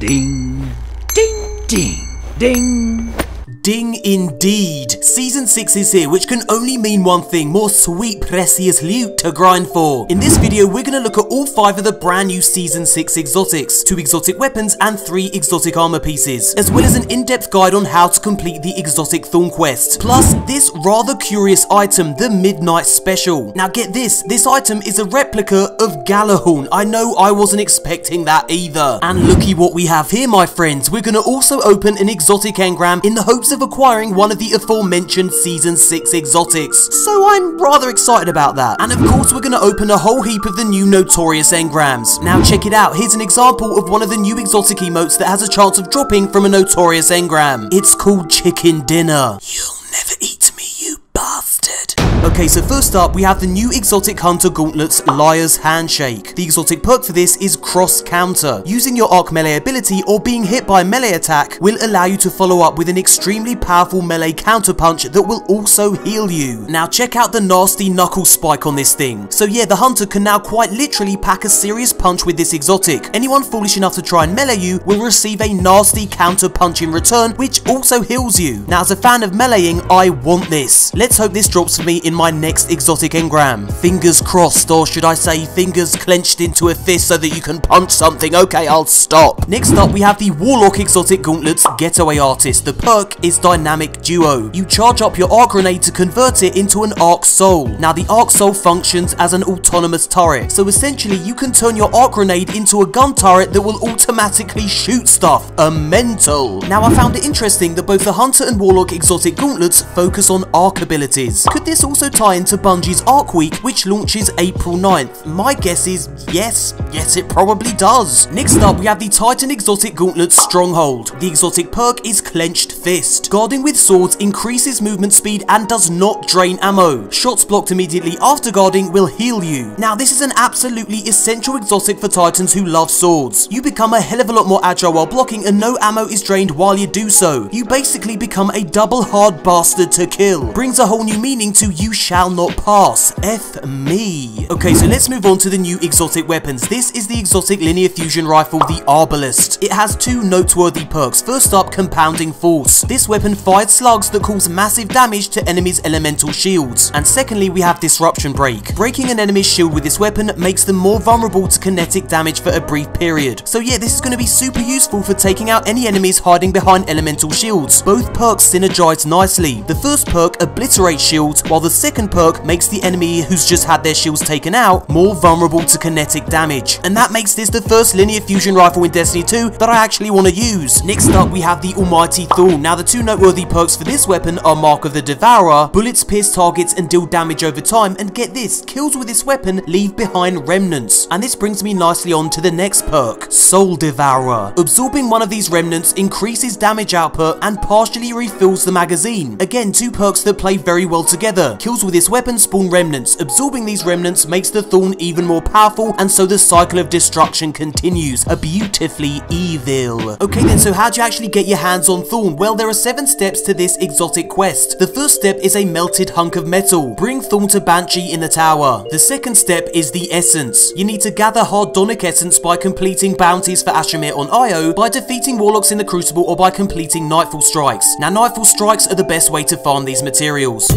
Ding, ding, ding, ding. Ding indeed! Season 6 is here, which can only mean one thing: more sweet precious loot to grind for. In this video, we're going to look at all 5 of the brand new Season 6 exotics, 2 exotic weapons and 3 exotic armor pieces, as well as an in-depth guide on how to complete the exotic Thorn quest, plus this rather curious item, the Midnight Special. Now get this item is a replica of Galahorn. I know I wasn't expecting that either. And looky what we have here, my friends. We're going to also open an exotic engram in the hopes of acquiring one of the aforementioned Season 6 exotics, so I'm rather excited about that. And of course we're going to open a whole heap of the new Notorious engrams. Now check it out, here's an example of one of the new exotic emotes that has a chance of dropping from a Notorious engram. It's called Chicken Dinner. You'll never eat me, you bastard. Okay, so first up we have the new exotic hunter gauntlets, Liar's Handshake. The exotic perk for this is Cross Counter. Using your arc melee ability or being hit by a melee attack will allow you to follow up with an extremely powerful melee counter punch that will also heal you. Now check out the nasty knuckle spike on this thing. So yeah, the hunter can now quite literally pack a serious punch with this exotic. Anyone foolish enough to try and melee you will receive a nasty counter punch in return, which also heals you. Now as a fan of meleeing, I want this. Let's hope this drops for me in my next exotic engram. Fingers crossed, or should I say fingers clenched into a fist so that you can punch something. Okay, I'll stop. Next up we have the Warlock exotic gauntlets, Getaway Artist. The perk is Dynamic Duo. You charge up your arc grenade to convert it into an arc soul. Now the arc soul functions as an autonomous turret, so essentially you can turn your arc grenade into a gun turret that will automatically shoot stuff. Mental. Now I found it interesting that both the Hunter and Warlock exotic gauntlets focus on arc abilities. Could this also tie into Bungie's Arc Week, which launches April 9th? My guess is yes it probably does. Next up we have the Titan exotic gauntlet Stronghold. The exotic perk is Clenched Fist. Guarding with swords increases movement speed and does not drain ammo. Shots blocked immediately after guarding will heal you. Now this is an absolutely essential exotic for Titans who love swords. You become a hell of a lot more agile while blocking and no ammo is drained while you do so. You basically become a double hard bastard to kill. Brings a whole new meaning to you shall not pass. F me. Okay, so let's move on to the new exotic weapons. This is the exotic linear fusion rifle, the Arbalest. It has 2 noteworthy perks. First up, Compounding Force. This weapon fires slugs that cause massive damage to enemies' elemental shields. And secondly, we have Disruption Break. Breaking an enemy's shield with this weapon makes them more vulnerable to kinetic damage for a brief period. So yeah, this is going to be super useful for taking out any enemies hiding behind elemental shields. Both perks synergize nicely. The first perk obliterates shields, while the second perk makes the enemy who's just had their shields taken out more vulnerable to kinetic damage. And that makes this the first linear fusion rifle in Destiny 2 that I actually want to use. Next up we have the almighty Thorn. Now the 2 noteworthy perks for this weapon are Mark of the Devourer. Bullets pierce targets and deal damage over time, and get this, kills with this weapon leave behind remnants. And this brings me nicely on to the next perk, Soul Devourer. Absorbing one of these remnants increases damage output and partially refills the magazine. Again, 2 perks that play very well together. Kills with this weapon spawn remnants. Absorbing these remnants makes the Thorn even more powerful, and so the cycle of destruction continues. A beautifully evil. Okay then, so how do you actually get your hands on Thorn? Well, there are 7 steps to this exotic quest. The first step is a melted hunk of metal. Bring Thorn to Banshee in the tower. The second step is the essence. You need to gather Hardonic essence by completing bounties for Ashamir on Io, by defeating warlocks in the Crucible, or by completing Nightfall Strikes. Now Nightfall Strikes are the best way to farm these materials.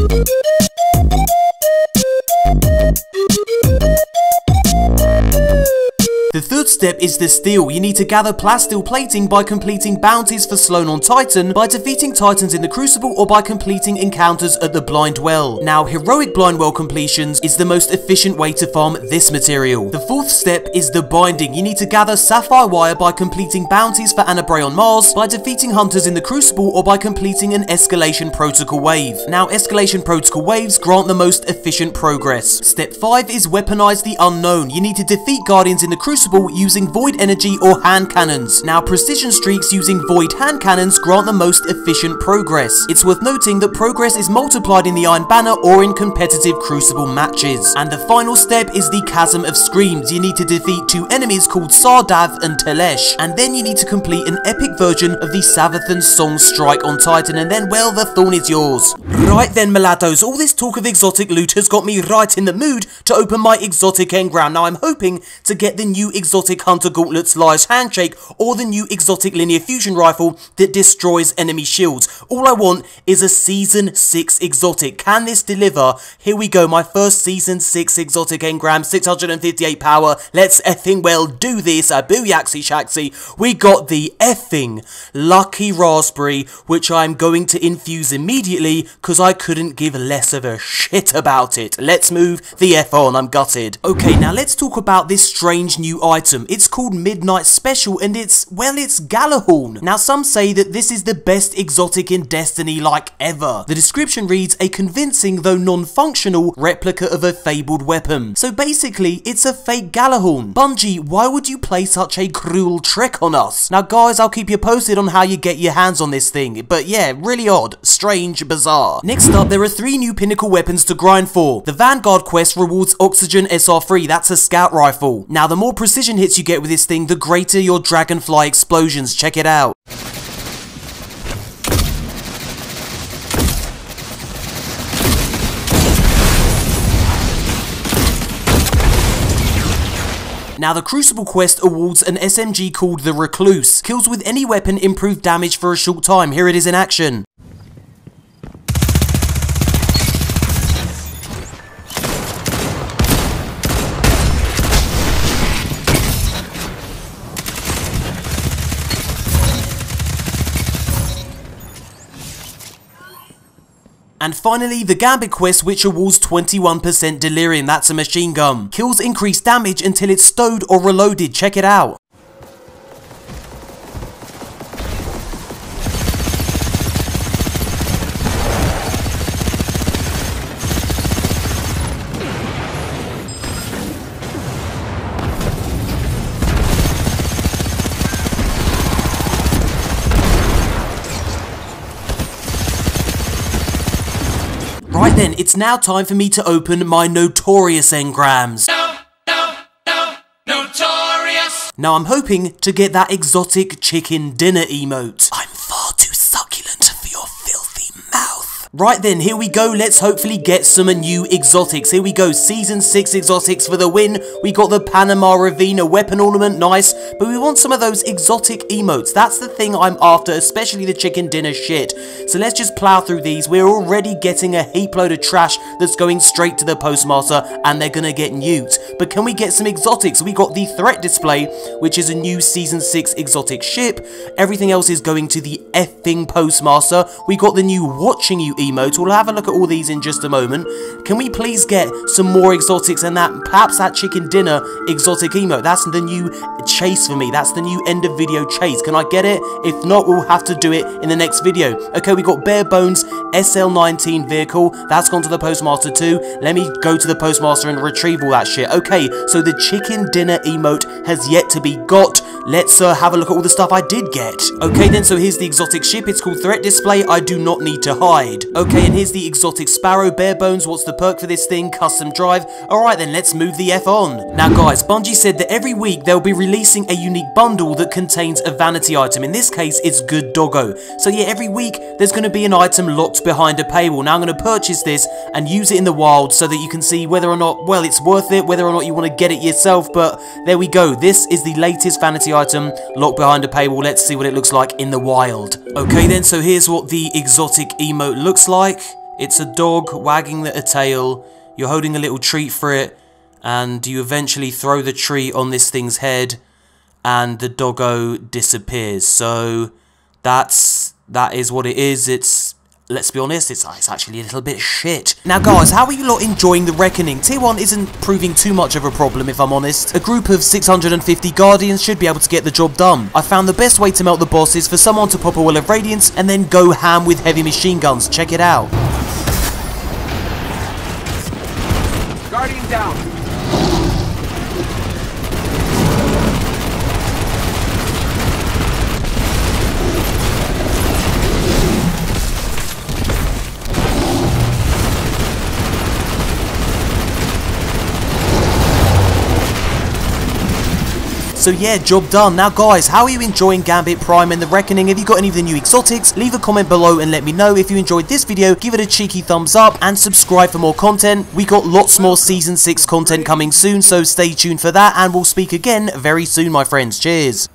The third step is the steel. You need to gather plasteel plating by completing bounties for Sloan on Titan, by defeating Titans in the Crucible, or by completing encounters at the Blind Well. Now, heroic Blind Well completions is the most efficient way to farm this material. The fourth step is the binding. You need to gather sapphire wire by completing bounties for Anabray on Mars, by defeating Hunters in the Crucible, or by completing an Escalation Protocol wave. Now, Escalation Protocol waves grant the most efficient progress. Step 5 is weaponize the unknown. You need to defeat Guardians in the Crucible using void energy or hand cannons. Now precision streaks using void hand cannons grant the most efficient progress. It's worth noting that progress is multiplied in the Iron Banner or in competitive Crucible matches. And the final step is the Chasm of Screams. You need to defeat 2 enemies called Sardav and Telesh, and then you need to complete an epic version of the Savathun Song Strike on Titan, and then, well, the Thorn is yours. Right then, Mulatos, all this talk of exotic loot has got me right in the mood to open my exotic engram. Now I'm hoping to get the new exotic hunter gauntlets Handshake, or the new exotic linear fusion rifle that destroys enemy shields. All I want is a Season 6 exotic. Can this deliver? Here we go, my first Season 6 exotic engram, 658 power. Let's effing well do this. A booyaxy shaxy. We got the effing lucky raspberry, which I'm going to infuse immediately because I couldn't give less of a shit about it. Let's move the F on. I'm gutted. Okay, now let's talk about this strange new item. It's called Midnight Special, and it's Galahorn. Now some say that this is the best exotic in Destiny like ever. The description reads, a convincing though non-functional replica of a fabled weapon. So basically it's a fake Galahorn. Bungie, why would you play such a cruel trick on us? Now guys, I'll keep you posted on how you get your hands on this thing, but yeah, really odd, strange, bizarre. Next up, there are 3 new Pinnacle weapons to grind for. The Vanguard quest rewards Oxygen SR3, that's a scout rifle. Now the more precision hits you get with this thing, the greater your dragonfly explosions. Check it out. Now the Crucible quest awards an SMG called the Recluse. Kills with any weapon improve damage for a short time. Here it is in action. And finally, the Gambit quest, which awards 21% Delirium, that's a machine gun. Kills increase damage until it's stowed or reloaded, check it out. Right then, it's now time for me to open my notorious engrams. Notorious! Now I'm hoping to get that exotic chicken dinner emote. I'm far too succulent for your filthy mouth. Right then, here we go. Let's hopefully get some new exotics. Here we go, Season 6 exotics for the win. We got the Panama Ravina weapon ornament, nice. But we want some of those exotic emotes. That's the thing I'm after, especially the chicken dinner shit. So let's just plow through these. We're already getting a heap load of trash that's going straight to the postmaster, and they're gonna get nuked. But can we get some exotics? We got the threat display, which is a new Season 6 exotic ship. Everything else is going to the effing postmaster. We got the new watching you emote. We'll have a look at all these in just a moment. Can we please get some more exotics, and that perhaps that chicken dinner exotic emote? That's the new chase for me. That's the new end of video chase. Can I get it? If not, we'll have to do it in the next video. Okay, we got Bare Bones SL19 vehicle. That's gone to the postmaster too. Let me go to the postmaster and retrieve all that shit. Okay, so the chicken dinner emote has yet to be got. Let's have a look at all the stuff I did get. Okay then, so here's the exotic ship. It's called Threat Display. I do not need to hide. Okay, and here's the exotic Sparrow. Bare Bones, what's the perk for this thing? Custom drive. Alright then, let's move the F on. Now guys, Bungie said that every week they'll be releasing a unique bundle that contains a vanity item. In this case, it's Good Doggo. So yeah, every week there's going to be an item locked behind a paywall. Now I'm going to purchase this and use it in the wild so that you can see whether or not, well, it's worth it, whether or not you want to get it yourself. But there we go. This is the latest vanity item locked behind a paywall. Let's see what it looks like in the wild. Okay then, so here's what the exotic emote looks like. It's a dog wagging a tail. You're holding a little treat for it, and you eventually throw the treat on this thing's head, and the doggo disappears. So that is what it is. It's, let's be honest, it's actually a little bit shit. Now guys, how are you lot enjoying the Reckoning? Tier 1 isn't proving too much of a problem, if I'm honest. A group of 650 Guardians should be able to get the job done. I found the best way to melt the boss is for someone to pop a Well of Radiance and then go ham with heavy machine guns. Check it out. Guardian down. So yeah, job done. Now guys, how are you enjoying Gambit Prime and the Reckoning? Have you got any of the new exotics? Leave a comment below and let me know. If you enjoyed this video, give it a cheeky thumbs up and subscribe for more content. We got lots more Season 6 content coming soon, so stay tuned for that, and we'll speak again very soon, my friends. Cheers.